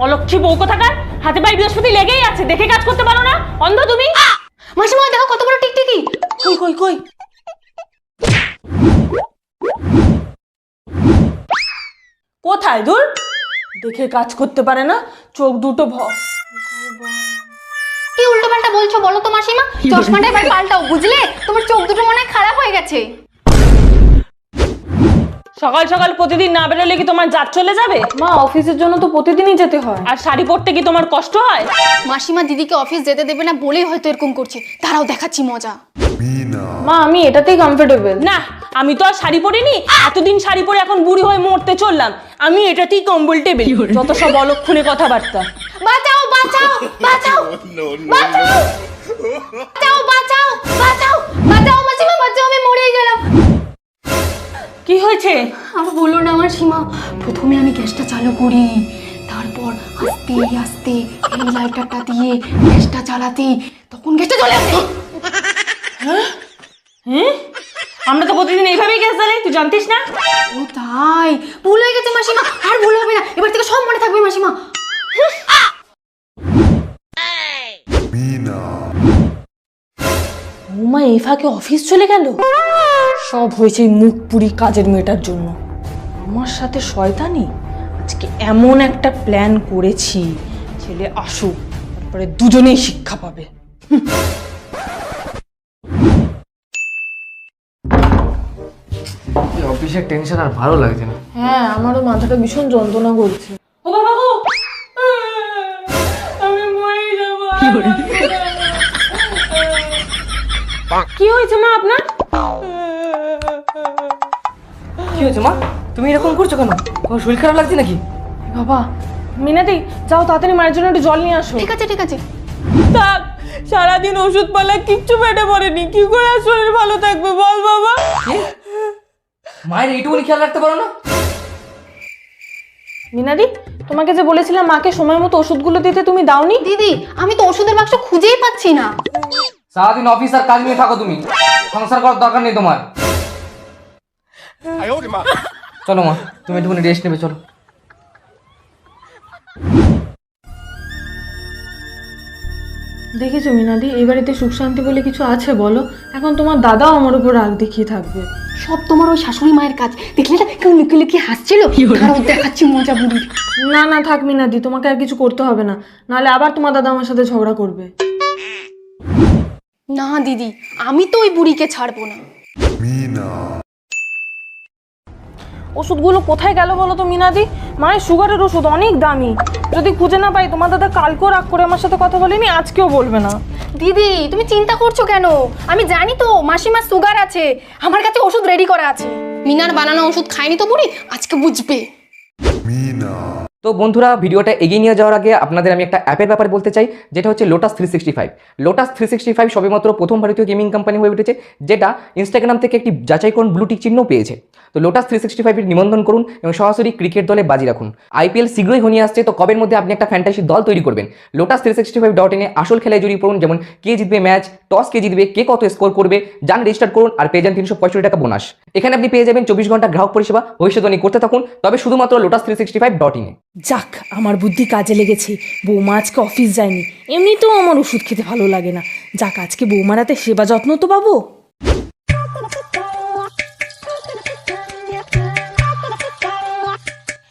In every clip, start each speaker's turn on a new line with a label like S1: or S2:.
S1: অলক্ষী বউ কোথাকার, হাতে পায়ে বৃহস্পতি লেগেই আছে, দেখে কাজ করতে পারো না? অন্ধ তুমি?
S2: মাসিমা দেখো কত বড় টিকটিকি।
S1: কই কই কই, কোথায়? দূর, দেখে কাজ করতে পারে না, চোখ দুটো
S2: কি উল্টো পাল্টা বলছো বলো তো মাসিমা? চশমাটা এবার পাল্টাও বুঝলে, তোমার চোখ দুটো মনে হয় খারাপ হয়ে গেছে।
S1: সকাল সকাল প্রতিদিন না বেরোলে কি তোমার জাত চলে যাবে? মা, অফিসের জন্য তো প্রতিদিনই যেতে হয়। আর শাড়ি পরতে কি তোমার কষ্ট হয়?
S2: মাসিমা দিদিকে অফিস যেতে দেবে না বলেই হয়তো এরকম করছে, তারাও দেখাচ্ছি মজা।
S1: মা, আমি এটাতেই কমফোর্টেবল। না, আমি তো আর শাড়ি পরিনি, এতদিন শাড়ি পরে এখন বুড়ি হয়ে মরতে চললাম, আমি এটাতেই কমফোর্টেবল। যত সব অলক্ষণে কথাবার্তা।
S2: বাঁচাও বাঁচাও বাঁচাও বাঁচাও বাঁচাও বাঁচাও বাঁচাও বাঁচাও মাসিমা বাঁচাও, আমি মরেই গেলাম।
S1: কি হয়েছে?
S2: আর বলো না মাসিমা, প্রথমে আমি গ্যাসটা চালু করি, তারপর আস্তে আস্তে এই লাইটারটা দিয়ে গ্যাসটা চালাতে তখন গ্যাসটা চলে আসে।
S1: হ্যাঁ, আমরা তো প্রতিদিন এইভাবেই গ্যাস জ্বালাই, তুই জানতিস না?
S2: ও তাই, ভুল হয়ে গেছে মাসিমা, আর ভুল হবে না, এবার থেকে সব মনে থাকবে মাসিমা।
S1: বৌমা এই ফাঁকে অফিস চলে গেল। সব হয়েছে এই মুখ পুরি কাজের মেয়েটার জন্য। আমার সাথে শয়তানি। আজকে এমন একটা প্ল্যান করেছি, ছেলে আসুক, তারপরে দুজনেই শিক্ষা পাবে।
S3: অফিসের টেনশন আর ভালো লাগছে না।
S1: হ্যাঁ, আমারও মাথাটা ভীষণ যন্ত্রণা করছে। ও বাবা গো, আমি মরে যাব। কি হয়েছে মা আপনার?
S3: কি হয়েছে মা? তুমি এরকম করছো কেন? তোমার শরীর খারাপ লাগছে নাকি?
S1: বাবা, মিনাদি, যাও তাড়াতাড়ি মায়ের জন্য একটু জল নিয়ে আসো।
S2: ঠিক আছে ঠিক আছে।
S1: থাক, সারাদিন ওষুধ পালা কিচ্ছু পেটে পড়েনি, কি করে আর শরীর ভালো থাকবে বল বাবা?
S3: মায়ের এইটুকুনি খেয়াল রাখতে পারো না?
S1: মিনাদি, তোমাকে যে বলেছিলাম মাকে সময় মতো ওষুধগুলো দিতে, তুমি দাওনি।
S2: দিদি, আমি তো ওষুধের বাক্স খুঁজেই পাচ্ছি না।
S3: সারাদিন অফিস আর কাজ নিয়ে থাকো তুমি, সংসার করার দরকার নেই তোমার। চলো মা, তুমি একটুখানি রেস্ট নেবে, চলো।
S1: দেখেছো মিনাদি, এই বাড়িতে সুখ শান্তি বলে কিছু আছে বলো? এখন তোমার দাদাও আমার উপর রাগ দেখিয়ে থাকবে।
S2: সব তোমার ওই শাশুড়ি মায়ের কাজ, দেখলে না কেউ লুকিয়ে লুকিয়ে হাসছিল, তারাও দেখাচ্ছি মজা বুড়ির।
S1: না না, থাক মিনাদি, তোমাকে আর কিছু করতে হবে না, নাহলে আবার তোমার দাদা আমার সাথে ঝগড়া করবে।
S2: না দিদি, আমি তো ওই বুড়িকে ছাড়বো না।
S1: ওষুধগুলো কোথায় গেল বলো তো মিনাদি? মায়ের সুগারের ওষুধ অনেক দামি, যদি খুঁজে না পাই, তোমার দাদা কালকেও রাগ করে আমার সাথে কথা বলেনি, আজকেও বলবে না।
S2: দিদি, তুমি চিন্তা করছো কেন? আমি জানি তো মাসিমার সুগার আছে, আমার কাছে ওষুধ রেডি করা আছে। মিনার বানানো ওষুধ খায়নি তো বুড়ি, আজকে বুঝবে।
S3: তো বন্ধুরা, ভিডিওটা এগিয়ে নিয়ে যাওয়ার আগে আপনাদের আমি একটা অ্যাপের ব্যাপারে বলতে চাই, যেটা হচ্ছে লোটাস 365। লোটাস 365 সবেমাত্র প্রথম ভারতীয় গেমিং কোম্পানি হয়ে উঠেছে, যেটা ইনস্টাগ্রাম থেকে একটি যাচাইকরণ ব্লু টিক চিহ্ন পেয়েছে। তো লোটাস 365 নিবন্ধন করুন এবং সরাসরি ক্রিকেট দলে বাজি রাখুন। আইপিএল শীঘ্রই ঘনিয়ে আসছে, তো কবের মধ্যে আপনি একটা ফ্যান্টাসি দল তৈরি করবেন? লোটাস 365.in আসল খেলায় জড়িয়ে পড়ুন, যেমন কে জিতবে ম্যাচ, টস কে জিতবে, কে কত স্কোর করবে, যান রেজিস্টার করুন আর পেয়ে যান 365 টাকা বোনাস। এখানে আপনি পেয়ে যাবেন 24 ঘন্টা গ্রাহক পরিষেবা, ভবিষ্যৎবাণী করতে থাকুন, তবে শুধুমাত্র লোটাস 365.in এ।
S1: যাক, আমার বুদ্ধি কাজে লেগেছে। বৌমা আজকে অফিস যায়নি, এমনিতেও আমার ওষুধ খেতে ভালো লাগে না। যাক, আজকে বৌমার হাতে সেবা যত্ন তো পাবো।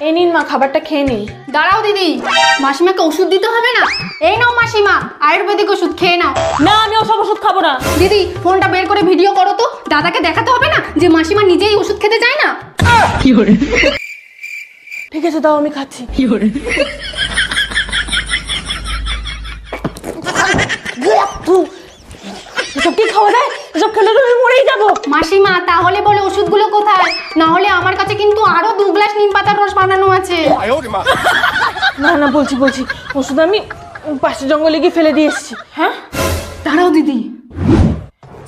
S1: এই নিন মা, খাবারটা খেয়ে নিন।
S2: দাঁড়াও দিদি, মাসিমাকে ওষুধ দিতে হবে না? এই নাও মাসিমা, আয়ুর্বেদিক ওষুধ খেয়ে নাও।
S1: না, আমি ওসব ওষুধ খাবো না।
S2: দিদি, ফোনটা বের করে ভিডিও করো তো, দাদাকে দেখাতে হবে না যে মাসিমা নিজেই ওষুধ খেতে চায় না।
S1: ঠিক আছে, দাও, আমি খাচ্ছি। এসব কি খাওয়া যায়? এসব খেলে তো আমি মরেই যাবো।
S2: মাসিমা, তাহলে বলে ওষুধগুলো কোথায়? না হলে আমার কাছে কিন্তু আরো 2 গ্লাস নিম পাতার রস বানানো আছে।
S1: না না, বলছি ওষুধ আমি পাশে জঙ্গলে গিয়ে ফেলে দিয়ে এসেছি। হ্যাঁ,
S2: দাঁড়াও দিদি।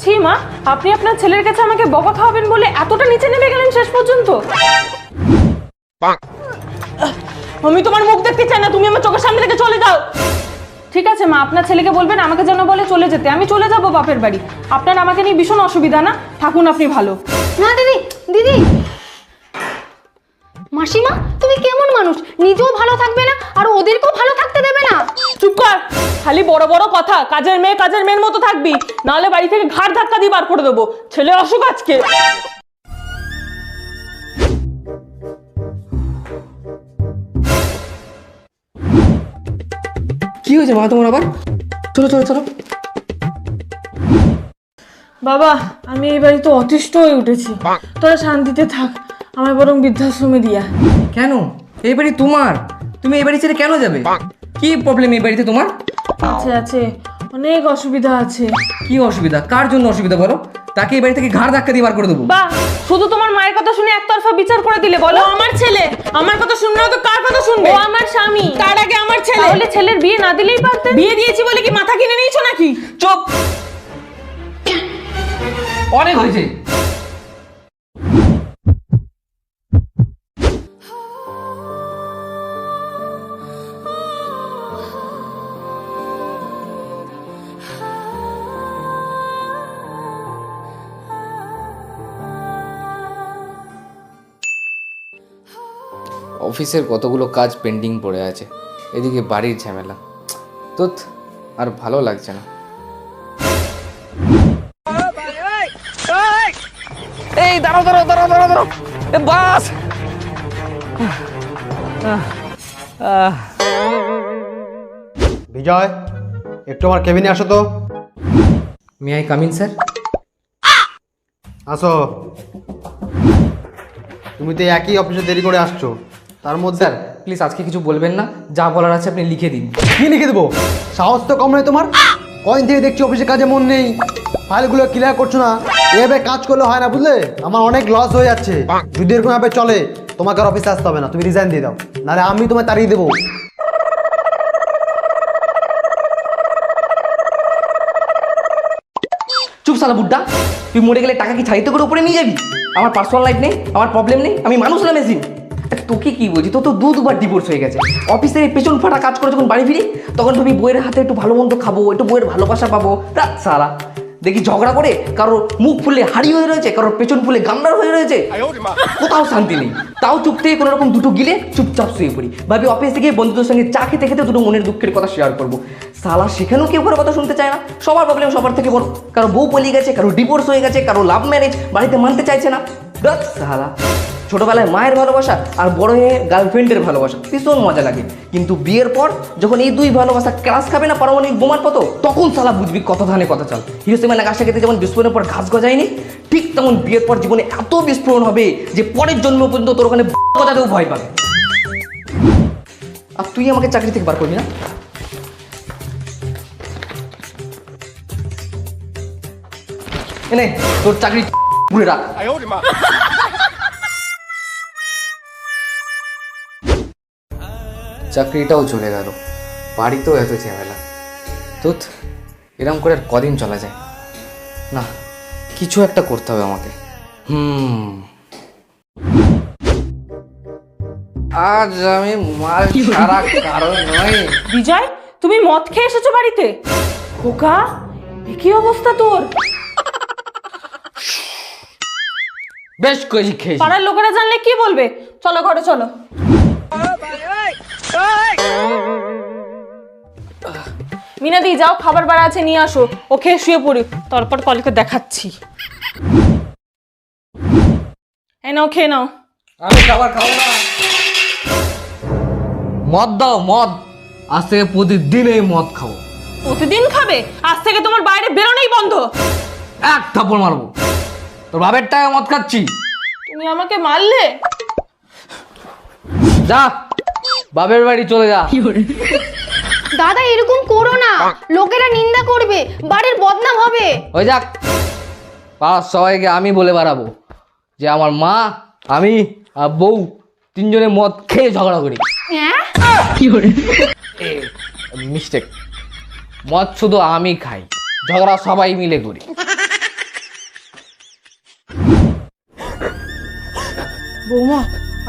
S1: ছি মা, আপনি আপনার ছেলের কাছে আমাকে বকা খাওয়াবেন বলে এতটা নিচে নেমে গেলেন শেষ পর্যন্ত। আমি তোমার মুখ দেখতে চাই না, তুমি আমার চোখের সামনে থেকে চলে যাও। ঠিক আছে মা, আপনার ছেলেকে বলবেন আমাকে যেন বলে চলে যেতে, আমি চলে যাব বাপের বাড়ি। আপনার আমাকে নিয়ে ভীষণ অসুবিধা না, থাকুন আপনি ভালো।
S2: না দিদি, দিদি। মাসিমা, তুমি কেমন মানুষ, নিজেও ভালো থাকবে না আর ওদেরকেও ভালো থাকতে দেবে না।
S1: চুপ কর, খালি বড় বড় কথা। কাজের মেয়ের মতো থাকবি, নাহলে বাড়ি থেকে ঘাড় ধাক্কা দিয়ে বার করে দেবো। ছেলে অসুখ আজকে।
S3: কি হয়েছে মা তোমার আবার? চলো চলো চলো।
S1: বাবা, আমি এই বাড়িতে অতিষ্ঠ হয়ে উঠেছি। তোরা শান্তিতে থাক, আমার বরং বৃদ্ধাশ্রমে দিয়া।
S3: কেন? এই বাড়ি তোমার, তুমি এই বাড়ি ছেড়ে কেন যাবে? কি প্রবলেম এই বাড়িতে তোমার?
S1: আছে আছে, অনেক অসুবিধা আছে।
S3: কি অসুবিধা? কার জন্য অসুবিধা বলো? তাকে এই বাড়ি থেকে ঘাড় ধাক্কা দিয়ে বার করে দেবো।
S1: বাহ, শুধু তোমার মায়ের কথা শুনে একতরফা বিচার করে দিলে। বলো, আমার ছেলে, আমার কথা শুনবে না তো কার কথা শুনবে? ও আমার স্বামী, তার আগে আমার ছেলে। তাহলে ছেলের বিয়ে না দিলেই পারতেন। বিয়ে দিয়েছি বলে কি মাথা কিনে নিয়েছো নাকি?
S3: চুপ, অনেক হয়েছে। অফিসের কতগুলো কাজ পেন্ডিং পড়ে আছে, এদিকে বাড়ির ঝামেলা, তোত আর ভালো লাগছে না। এই দাঁড়াও দাঁড়াও দাঁড়াও দাঁড়াও দাঁড়াও, এ বাস।
S4: বিজয়, একটু আমার কেবিনে আসো তো।
S3: May I come in sir?
S4: আসো। তুমি তো একই অফিসে দেরি করে আসছো, তার মধ্যে
S3: স্যার প্লিজ আজকে কিছু বলবেন না, যা বলার আছে আপনি লিখে দিন।
S4: কি লিখে দেবো? সাহস তো কম নয় তোমার। কদিন থেকে দেখছি অফিসে কাজে মন নেই, ফাইলগুলো ক্লিয়ার করছো না। এভাবে কাজ করলে হয় না, বুঝলে? আমার অনেক লস হয়ে যাচ্ছে। যদি এরকম ভাবে চলে তোমাকে আর অফিসে আসতে হবে না, তুমি রিজাইন দিয়ে দাও, নাহলে আমি তোমায় তাড়িয়ে দেবো।
S3: চুপ শালা বুড্ডা, তুই মরে গেলে টাকা কি ছাড়িতে করে উপরে নিয়ে যাবি? আমার পার্সোনাল লাইফ নেই, আমার প্রবলেম নেই, আমি মানুষ না মেশিন। তোকে কি বলছি, তো দুবার ডিভোর্স হয়ে গেছে। অফিসে পেছন ফাটা কাজ করে যখন বাড়ি ফিরি, তখন ভাবি বইয়ের হাতে একটু ভালো মন্দ খাবো, একটু বইয়ের ভালোবাসা পাবো। সারা দেখি ঝগড়া করে কারোর মুখ ফুলে হাড়ি হয়ে রয়েছে, কারোর পেছন ফুলে গামলার হয়ে রয়েছে, কোথাও শান্তি নেই। তাও চুপ থেকে কোনো রকম দুটো গিলে চুপচাপ শুয়ে পড়ি। ভাবি অফিসে গিয়ে বন্ধুদের সঙ্গে চা খেতে খেতে দুটো মনের দুঃখের কথা শেয়ার করবো। সালা সেখানেও কেউ কারো কথা শুনতে চায় না। সবার প্রবলেম সবার থেকে বড়, কারো বউ পালিয়ে গেছে, কারো ডিভোর্স হয়ে গেছে, কারো লাভ ম্যারেজ, বাড়িতে মানতে চাইছে না। সালা ছোটবেলায় মায়ের ভালোবাসা আর বড় হয়ে গার্লফ্রেন্ডের ভালোবাসা ভীষণ মজা লাগে, কিন্তু বিয়ের পর যখন এই দুই ভালোবাসা ক্লাস খাবে না পারমাণবিক বোমার মতো, তখন সালা বুঝবি কত ধানে কত চাল। হিরোসীমা গাছটা খেতে যেমন বিস্ফোরণের পর ঘাস গজায়নি, ঠিক তেমন বিয়ের পর জীবনে এত বিস্ফোরণ হবে যে পরের জন্ম পর্যন্ত তোর ওখানে গজাতেও ভয় পাবে। আর তুই আমাকে চাকরি থেকে বার করবি না? এনে তোর চাকরি ঘুরে রাখ। চাকরিটাও চলে গেল, বাড়িতেও এত ঝামেলা। তুত এরম করে আর কদিন চলা যায়? না, কিছু একটা করতে হবে আমাকে। আজ আমি মাল ছাড়া কারণ নয়।
S1: বিজয়, তুমি মদ খেয়ে এসেছো বাড়িতে? খোকা, কি অবস্থা তোর?
S3: বেশ করেছি খেয়েছি।
S1: পাড়ার লোকেরা জানলে কি বলবে? চলো ঘরে চলো। মিনাদি, যাও খাবার বাড়া আছে নিয়ে আসো, ও খেয়ে শুয়ে পড়ি, তারপর কলকে দেখাচ্ছি। এই নাও, খেয়ে নাও।
S3: আমি খাবার খাবো না। মদ দাও, মদ। আজ থেকে প্রতিদিন এই মদ খাবো।
S1: প্রতিদিন খাবে? আজ থেকে তোমার বাইরে বেরোনোই বন্ধ।
S3: এক থাপ্পড় মারবো। তোর বাপের টাকা মদ খাচ্ছি।
S1: তুমি আমাকে মারলে?
S3: যা, বাপের বাড়ি চলে যা।
S2: দাদা এরকম করো না, লোকেরা নিন্দা করবে, বাড়ির বদনাম হবে।
S3: হয়ে যাক, পাড়ার সবাইকে আমি বলে বেড়াবো যে আমার মা, আমি আর বউ তিনজনে মদ খেয়ে ঝগড়া করি। মিস্টেক, মদ শুধু আমি খাই, ঝগড়া সবাই মিলে করি।
S1: বৌমা,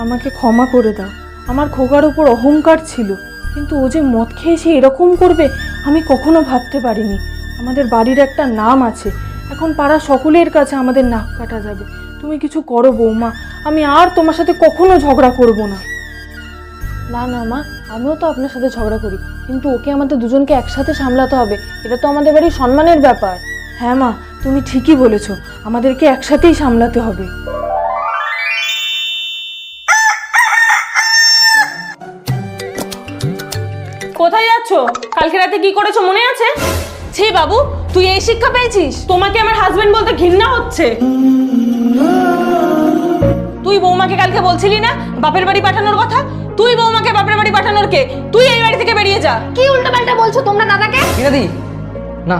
S1: আমাকে ক্ষমা করে দাও। আমার খোকার উপর অহংকার ছিল, কিন্তু ও যে মদ খেয়ে সে এরকম করবে আমি কখনো ভাবতে পারিনি। আমাদের বাড়ির একটা নাম আছে, এখন পাড়া সকলের কাছে আমাদের নাক কাটা যাবে। তুমি কিছু করো বৌমা, আমি আর তোমার সাথে কখনো ঝগড়া করব না। না না মা, আমিও তো আপনার সাথে ঝগড়া করি, কিন্তু ওকে আমাদের দুজনকে একসাথে সামলাতে হবে। এটা তো আমাদের বাড়ির সম্মানের ব্যাপার। হ্যাঁ মা, তুমি ঠিকই বলেছো, আমাদেরকে একসাথেই সামলাতে হবে। কোথায় যাচ্ছো? কালকে রাতে কি করেছো মনে আছে? ছি বাবু, তুই এই শিক্ষা পেয়েছিস? তোমাকে আমার হাজবেন্ড বলতে ঘৃণা হচ্ছে। তুই বৌমাকে কালকে বলছিলি না বাপের বাড়ি পাঠানোর কথা? তুই বৌমাকে বাপের বাড়ি পাঠানোর কে? তুই এই বাড়ি থেকে বেরিয়ে যা।
S2: কি উল্টোপাল্টা বলছো তোমরা দাদাকে?
S3: মিনাদি না,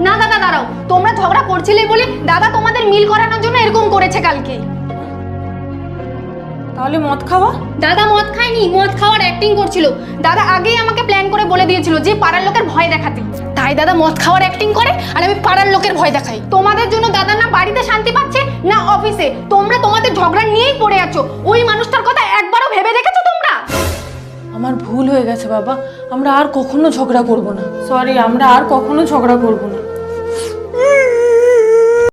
S2: না দাদা দাঁড়াও, তোমরা ঝগড়া করছিলে বলে দাদা তোমাদের মিল করানোর জন্য এরকম করেছে কালকে।
S1: তাহলে মদ খাওয়া?
S2: দাদা মদ খায়নি, মদ খাওয়ার অ্যাক্টিং করছিল। দাদা আগেই আমাকে প্ল্যান করে বলে দিয়েছিল যে পাড়ার লোকের ভয় দেখাতে, তাই দাদা মদ খাওয়ার অ্যাক্টিং করে আর আমি পাড়ার লোকের ভয় দেখাই। তোমাদের জন্য দাদা না বাড়িতে শান্তি পাচ্ছে না অফিসে, তোমরা তোমাদের ঝগড়া নিয়েই পড়ে আছো। ওই মানুষটার কথা একবারও ভেবে দেখেছো তোমরা?
S1: আমার ভুল হয়ে গেছে বাবা, আমরা আর কখনো ঝগড়া করব না। সরি, আমরা আর কখনো ঝগড়া করব না।